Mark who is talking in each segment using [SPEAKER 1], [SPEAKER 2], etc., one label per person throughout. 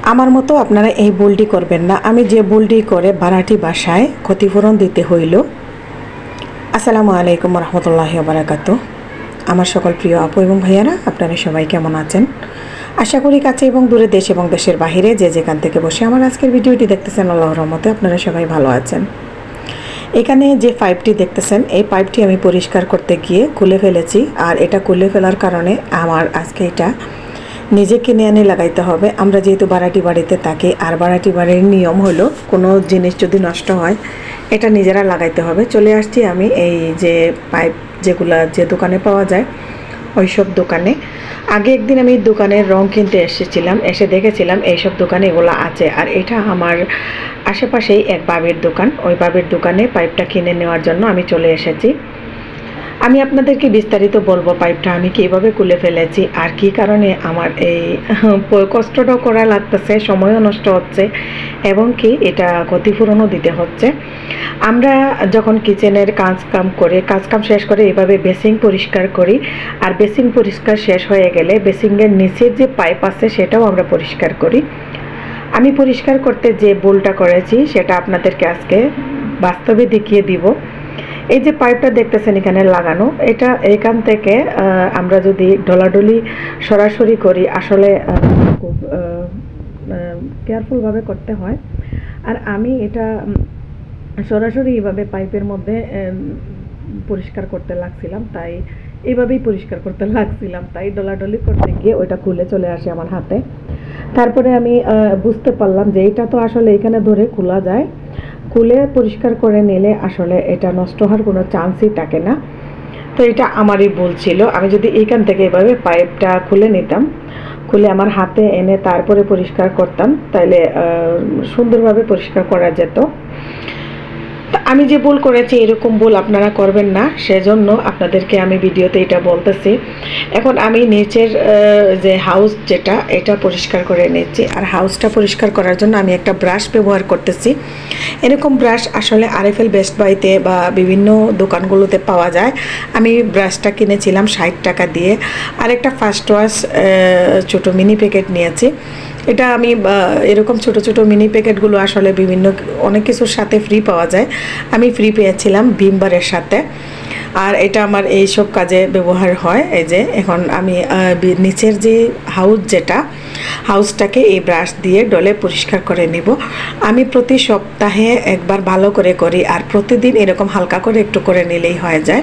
[SPEAKER 1] আমার মতো আপনারা এই ভুলটি করবেন না। আমি যে ভুলটি করে ভাড়াটি বাসায় ক্ষতিপূরণ দিতে হইল। আসসালামু আলাইকুম রহমতুল্লাহি ওয়া বারাকাতুহু। আমার সকল প্রিয় আপু এবং ভাইয়ারা, আপনারা সবাই কেমন আছেন? আশা করি কাছে এবং দূরে, দেশ এবং দেশের বাহিরে যে যেখান থেকে বসে আমার আজকের ভিডিওটি দেখতেছেন, আল্লাহর রহমতে আপনারা সবাই ভালো আছেন। এখানে যে পাইপটি দেখতেছেন, এই পাইপটি আমি পরিষ্কার করতে গিয়ে খুলে ফেলেছি। আর এটা খুলে ফেলার কারণে আমার আজকে এটা নিজে কিনে এনে লাগাইতে হবে। আমরা যেহেতু ভাড়াটি বাড়িতে থাকি, আর ভাড়াটি বাড়ির নিয়ম হলো কোনো জিনিস যদি নষ্ট হয় এটা নিজেরা লাগাইতে হবে। চলে আসছি আমি এই যে পাইপ যেগুলা যে দোকানে পাওয়া যায় ওই সব দোকানে। আগে একদিন আমি দোকানের রং কিনতে এসেছিলাম, এসে দেখেছিলাম এইসব দোকানে এগুলো আছে। আর এটা আমার আশেপাশেই এক বাবির দোকান, ওই বাবির দোকানে পাইপটা কিনে নেওয়ার জন্য আমি চলে এসেছি। আমি আপনাদেরকে বিস্তারিত বলবো পাইপটা আমি কীভাবে খুলে ফেলেছি আর কী কারণে আমার এই কষ্টটাও করা লাগতেছে, সময়ও নষ্ট হচ্ছে এবং কি এটা ক্ষতিপূরণও দিতে হচ্ছে। আমরা যখন কিচেনের কাজকাম শেষ করে এভাবে বেসিং পরিষ্কার করি, আর বেসিং পরিষ্কার শেষ হয়ে গেলে বেসিংয়ের নিচের যে পাইপ আছে সেটাও আমরা পরিষ্কার করি। আমি পরিষ্কার করতে যে ভুলটা করেছি সেটা আপনাদেরকে আজকে বাস্তবে দেখিয়ে দিব। এই যে পাইপটা দেখতেছেন এখানে লাগানো, এটা এখান থেকে আমরা যদি ডলাডলি সরাসরি করি আসলে খুব কেয়ারফুলভাবে করতে হয়। আর আমি এটা সরাসরি এইভাবে পাইপের মধ্যে পরিষ্কার করতে লাগছিলাম, তাই এইভাবেই পরিষ্কার করতে লাগছিলাম, তাই ডলাডলি করতে গিয়ে ওইটা খুলে চলে আসে আমার হাতে। তারপরে আমি বুঝতে পারলাম যে এটা তো আসলে এখানে ধরে খোলা যায়, খুলে পরিষ্কার করে নিলে আসলে এটা নষ্ট হওয়ার কোনো চান্সই থাকে না। তো এটা আমারই ভুল ছিল। আমি যদি এইখান থেকে এভাবে পাইপটা খুলে নিতাম, খুলে আমার হাতে এনে তারপরে পরিষ্কার করতাম, তাহলে সুন্দরভাবে পরিষ্কার করা যেত। আমি যে ভুল করেছি এরকম ভুল আপনারা করবেন না, সেজন্য আপনাদেরকে আমি ভিডিওতে এটা বলতেছি। এখন আমি নিচের যে হাউস যেটা এটা পরিষ্কার করে নিচ্ছি। আর হাউসটা পরিষ্কার করার জন্য আমি একটা ব্রাশ ব্যবহার করতেছি। এরকম ব্রাশ আসলে আরএফএল বেস্ট বাইতে বা বিভিন্ন দোকানগুলোতে পাওয়া যায়। আমি ব্রাশটা কিনেছিলাম 60 টাকা দিয়ে। আর একটা ফার্স্ট ওয়াশ ছোটো মিনি প্যাকেট নিয়েছি। এটা আমি এরকম ছোট ছোট মিনি প্যাকেটগুলো আসলে বিভিন্ন অনেক কিছুর সাথে ফ্রি পাওয়া যায়। আমি ফ্রি পেয়েছিলাম ভিমবারের সাথে। আর এটা আমার এই সব কাজে ব্যবহার হয়। এই যে এখন আমি নিচের যে হাউসটাকে এই ব্রাশ দিয়ে ডলে পরিষ্কার করে নিব। আমি প্রতি সপ্তাহে একবার ভালো করে করি, আর প্রতিদিন এরকম হালকা করে একটু করে নিলেই হয়ে যায়।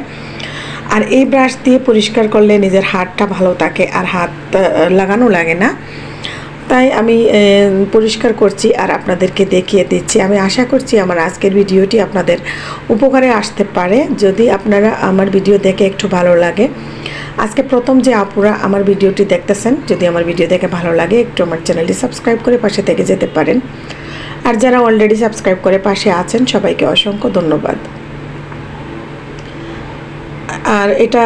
[SPEAKER 1] আর এই ব্রাশ দিয়ে পরিষ্কার করলে নিজের হাতটা ভালো থাকে আর হাত লাগানো লাগে না। তাই আমি পরিষ্কার করছি আর আপনাদেরকে দেখিয়ে দিচ্ছি। আমি আশা করছি আমার আজকের ভিডিওটি আপনাদের উপকারে আসতে পারে, যদি আপনারা আমার ভিডিও দেখে একটু ভালো লাগে। আজকে প্রথম যে আপুরা আমার ভিডিওটি দেখতেছেন, যদি আমার ভিডিও দেখে ভালো লাগে একটু আমার চ্যানেলটি সাবস্ক্রাইব করে পাশে থেকে যেতে পারেন। আর যারা অলরেডি সাবস্ক্রাইব করে পাশে আছেন সবাইকে অসংখ্য ধন্যবাদ। আর এটা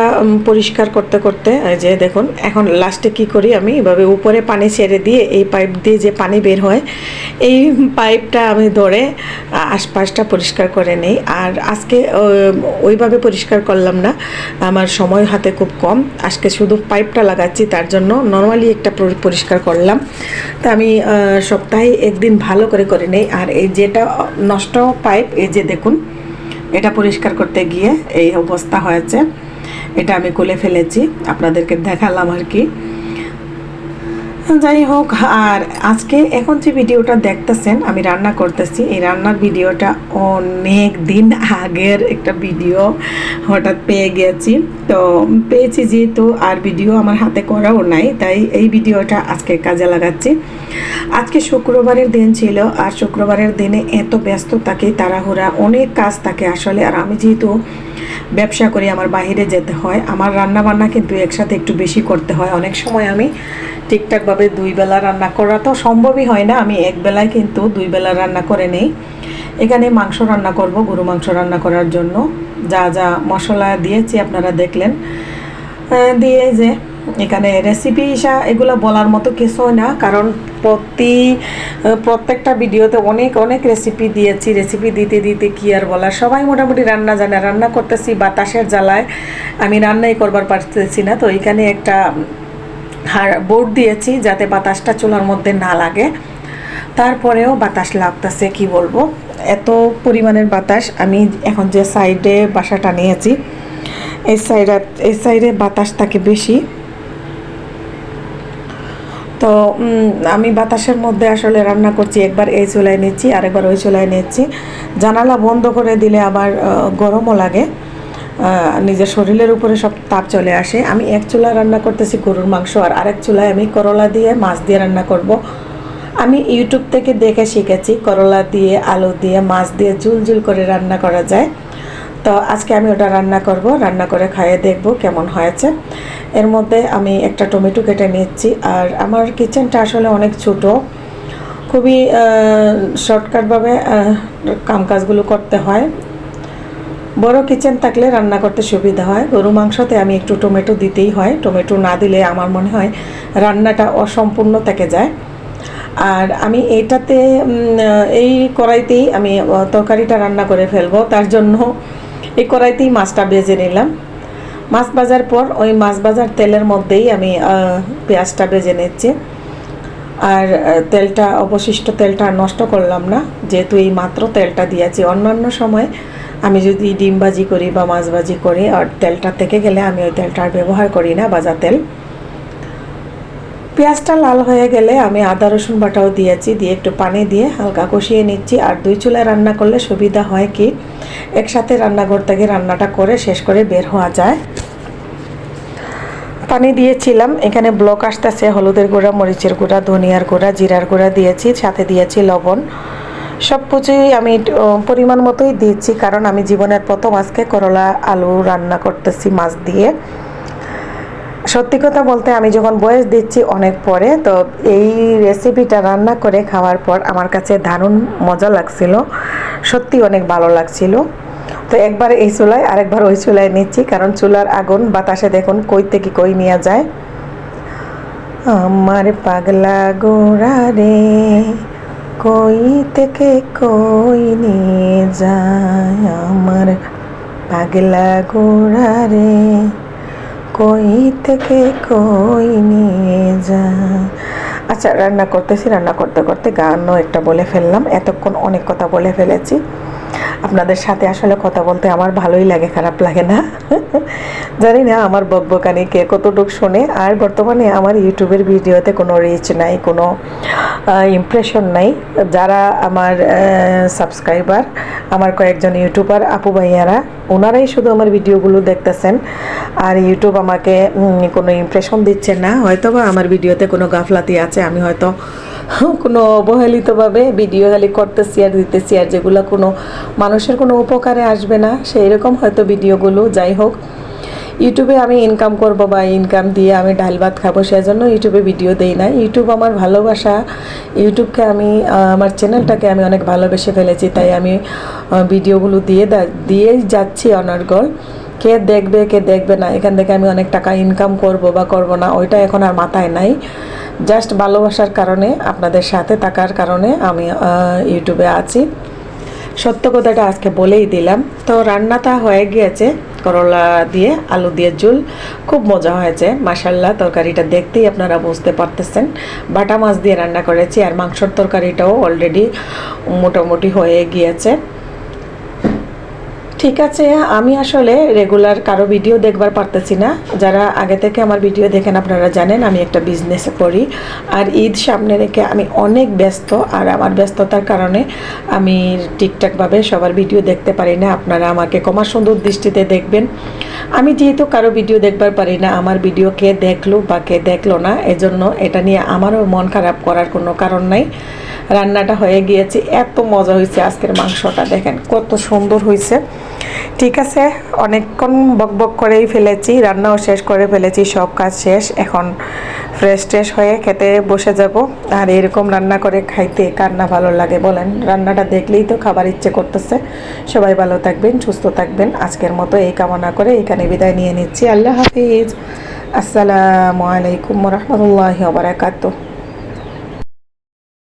[SPEAKER 1] পরিষ্কার করতে করতে যে দেখুন এখন লাস্টে কি করি, আমি এভাবে উপরে পানি ছেড়ে দিয়ে এই পাইপ দিয়ে যে পানি বের হয় এই পাইপটা আমি ধরে আশপাশটা পরিষ্কার করে নিই। আর আজকে ওইভাবে পরিষ্কার করলাম না, আমার সময় হাতে খুব কম, আজকে শুধু পাইপটা লাগাচ্ছি, তার জন্য নর্মালি একটা পরিষ্কার করলাম। তা আমি সপ্তাহে একদিন ভালো করে নিই। আর এই যেটা নষ্ট পাইপ, এই যে দেখুন এটা পরিষ্কার করতে গিয়ে এই অবস্থা হয়েছে। এটা আমি খুলে ফেলেছি, আপনাদেরকে দেখালাম আর কি। যাই হোক, আর আজকে এখন যে ভিডিওটা দেখতেছেন আমি রান্না করতেছি, এই রান্নার ভিডিওটা অনেক দিন আগের একটা ভিডিও হঠাৎ পেয়েছি যেহেতু, আর ভিডিও আমার হাতে করাও নাই, তাই এই ভিডিওটা আজকে কাজে লাগাচ্ছি। আজকে শুক্রবারের দিন ছিল, আর শুক্রবারের দিনে এত ব্যস্ত থাকে, তাড়াহুড়া অনেক কাজ থাকে আসলে। আর আমি যেহেতু ব্যবসা করি, আমার বাইরে যেতে হয়, আমার রান্না বান্না কিন্তু একসাথে একটু বেশি করতে হয়। অনেক সময় আমি ঠিকঠাকভাবে 2 বেলা রান্না করা তো সম্ভবই হয় না, আমি এক বেলায় কিন্তু 2 বেলা রান্না করে নেই। এখানে মাংস রান্না করব, গরু মাংস রান্না করার জন্য যা যা মশলা দিয়েছি আপনারা দেখলেন। দিয়ে যে এখানে রেসিপি এগুলো বলার মতো কিছু না, কারণ প্রত্যেকটা ভিডিওতে অনেক রেসিপি দিয়েছি। রেসিপি দিতে দিতে কি আর বলা, সবাই মোটামুটি রান্না জানে। রান্না করতেছি বাতাসের জ্বালায়, আমি রান্নাই করবার পারতেছি না। তো এখানে একটা বোর্ড দিয়েছি যাতে বাতাসটা চুলার মধ্যে না লাগে। তারপরেও বাতাস লাগতেছে, কি বলবো, এত পরিমাণের বাতাস। আমি এখন যে সাইডে বাসাটা নিয়েছি এই সাইডে বাতাস থাকে বেশি। তো আমি বাতাসের মধ্যে আসলে রান্না করছি, একবার এই চুলায় নিচ্ছি আরেকবার ওই চুলায় নিচ্ছি। জানালা বন্ধ করে দিলে আবার গরমও লাগে, নিজের শরীরের উপরে সব তাপ চলে আসে। আমি এক চুলায় রান্না করতেছি গরুর মাংস, আর আরেক চুলায় আমি করলা দিয়ে মাছ দিয়ে রান্না করব। আমি ইউটিউব থেকে দেখে শিখেছি করলা দিয়ে আলু দিয়ে মাছ দিয়ে ঝুল ঝুল করে রান্না করা যায়। তো আজকে আমি ওটা রান্না করব, রান্না করে খাইয়ে দেখব কেমন হয়েছে। এর মধ্যে আমি একটা টমেটো কেটে নিচ্ছি। আর আমার কিচেনটা আসলে অনেক ছোট, খুবই শর্টকাটভাবে কাজগুলো করতে হয়। বড় কিচেন থাকলে রান্না করতে সুবিধা হয়। গরু মাংসতে আমি একটু টমেটো দিতেই হয়, টমেটো না দিলে আমার মনে হয় রান্নাটা অসম্পূর্ণ থেকে যায়। আর আমি এইটাতে এই কড়াইতেই আমি তরকারিটা রান্না করে ফেলবো, তার জন্য এই কড়াইতেই মাছটা ভেজে নিলাম। মাছ ভাজার পর ওই মাছ ভাজার তেলের মধ্যেই আমি পেঁয়াজটা ভেজে নিচ্ছি। আর তেলটা, অবশিষ্ট তেলটা নষ্ট করলাম না, যেহেতু এই মাত্র তেলটা দিয়েছি। অন্যান্য সময় আমি যদি ডিম ভাজি করি বা মাছ ভাজি করি আর তেলটা থেকে গেলে আমি ওই তেলটা আর ব্যবহার করি না, ভাজা তেল। পেঁয়াজটা লাল হয়ে গেলে আমি আদা রসুন বাটাও দিয়েছি, দিয়ে একটু পানি দিয়ে হালকা কষিয়ে নিচ্ছি। আর দুই চুলায় রান্না করলে সুবিধা হয় কি, একসাথে রান্নাঘর থেকে রান্নাটা করে শেষ করে বের হওয়া যায়। পানি দিয়েছিলাম, এখানে ব্লক আসতেছে, হলুদের গুঁড়া, মরিচের গুঁড়া, ধনিয়ার গুঁড়া, জিরার গুঁড়া দিয়েছি, সাথে দিয়েছি লবণ। সব কিছুই আমি পরিমাণ মতোই দিয়েছি, কারণ আমি জীবনের প্রথম আজকে করলা আলু রান্না করতেছি মাছ দিয়ে। সত্যি কথা বলতে আমি যখন বয়স দিচ্ছি অনেক পরে, তো এই রেসিপিটা রান্না করে খাওয়ার পর আমার কাছে দারুণ মজা লাগছিল, সত্যি অনেক ভালো লাগছিল। তো একবার এই চুলায় আরেকবার ওই চুলায় নিচ্ছি, কারণ চুলার আগুন বাতাসে দেখুন কই থেকে কই নিয়ে যায়। আমার পাগলা গোরা রে কই থেকে কই নিয়ে যায়, আমার পাগলা গোরা রে কই থেকে কই নিয়ে যায়। আচ্ছা, রান্না করতেছি, রান্না করতে করতে গানও একটা বলে ফেললাম। এতক্ষণ অনেক কথা বলে ফেলেছি। আপনাদের সাথে আসলে কথা বলতে আমার ভালোই লাগে, খারাপ লাগে না। জানি না আমার বকবকানি কে কতটুকু শোনে। আর বর্তমানে আমার ইউটিউবের ভিডিওতে কোনো রিচ নাই, কোনো ইমপ্রেশন নাই। যারা আমার সাবস্ক্রাইবার, আমার কয়েকজন ইউটিউবার আপু ভাইয়ারা, ওনারাই শুধু আমার ভিডিওগুলো দেখতেছেন, আর ইউটিউব আমাকে কোনো ইমপ্রেশন দিচ্ছে না। হয়তো বা আমার ভিডিওতে কোনো গাফলাতি আছে, আমি হয়তো কোনো অবহেলিতভাবে ভিডিও খালি করতেছি আর দিতেছি, আর যেগুলো কোনো মানুষের কোনো উপকারে আসবে না সেই রকম হয়তো ভিডিওগুলো। যাই হোক, ইউটিউবে আমি ইনকাম করব বা ইনকাম দিয়ে আমি ডাল ভাত খাবো, সেজন্য ইউটিউবে ভিডিও দেই না। ইউটিউব আমার ভালোবাসা, ইউটিউবকে আমি, আমার চ্যানেলটাকে আমি অনেক ভালোবেসে ফেলেছি, তাই আমি ভিডিওগুলো দিয়েই যাচ্ছি অনর্গল। কে দেখবে কে দেখবে না, এখান থেকে আমি অনেক টাকা ইনকাম করব বা করব না, ওইটা এখন আর মাথায় নাই। জাস্ট ভালোবাসার কারণে, আপনাদের সাথে থাকার কারণে আমি ইউটিউবে আছি। সত্য কথাটা আজকে বলেই দিলাম। তো রান্নাটা হয়ে গিয়েছে, করলা দিয়ে আলু দিয়ে ঝোল, খুব মজা হয়েছে মাশাল্লাহ। তরকারিটা দেখতেই আপনারা বুঝতে পারতেছেন বাটা মাছ দিয়ে রান্না করেছি, আর মাংসর তরকারিটাও অলরেডি মোটামুটি হয়ে গিয়েছে। ঠিক আছে, আমি আসলে রেগুলার কারো ভিডিও দেখবার পারতেছি না। যারা আগে থেকে আমার ভিডিও দেখেন আপনারা জানেন আমি একটা বিজনেস করি, আর ঈদ সামনে রেখে আমি অনেক ব্যস্ত, আর আমার ব্যস্ততার কারণে আমি ঠিকঠাকভাবে সবার ভিডিও দেখতে পারি না। আপনারা আমাকে ক্ষমা সুন্দর দৃষ্টিতে দেখবেন। আমি যেহেতু কারো ভিডিও দেখবার পারি না, আমার ভিডিও কে দেখলো বা কে দেখলো না, এজন্য এটা নিয়ে আমারও মন খারাপ করার কোনো কারণ নাই। রান্নাটা হয়ে গিয়েছে, এত মজা হয়েছে আজকের মাংসটা, দেখেন কত সুন্দর হয়েছে। ঠিক আছে, অনেকক্ষণ বকবক করেই ফেলেছি, রান্নাও শেষ করে ফেলেছি, সব কাজ শেষ। এখন ফ্রেশ ট্রেশ হয়ে খেতে বসে যাব। আর এরকম রান্না করে খাইতে কার না ভালো লাগে বলেন? রান্নাটা দেখলেই তো খাবার ইচ্ছে করতেছে। সবাই ভালো থাকবেন, সুস্থ থাকবেন। আজকের মতো এই কামনা করে এখানে বিদায় নিয়ে নিচ্ছি। আল্লাহ হাফিজ। আসসালামু আলাইকুম ওয়া রাহমাতুল্লাহি ওয়া বারাকাতুহু।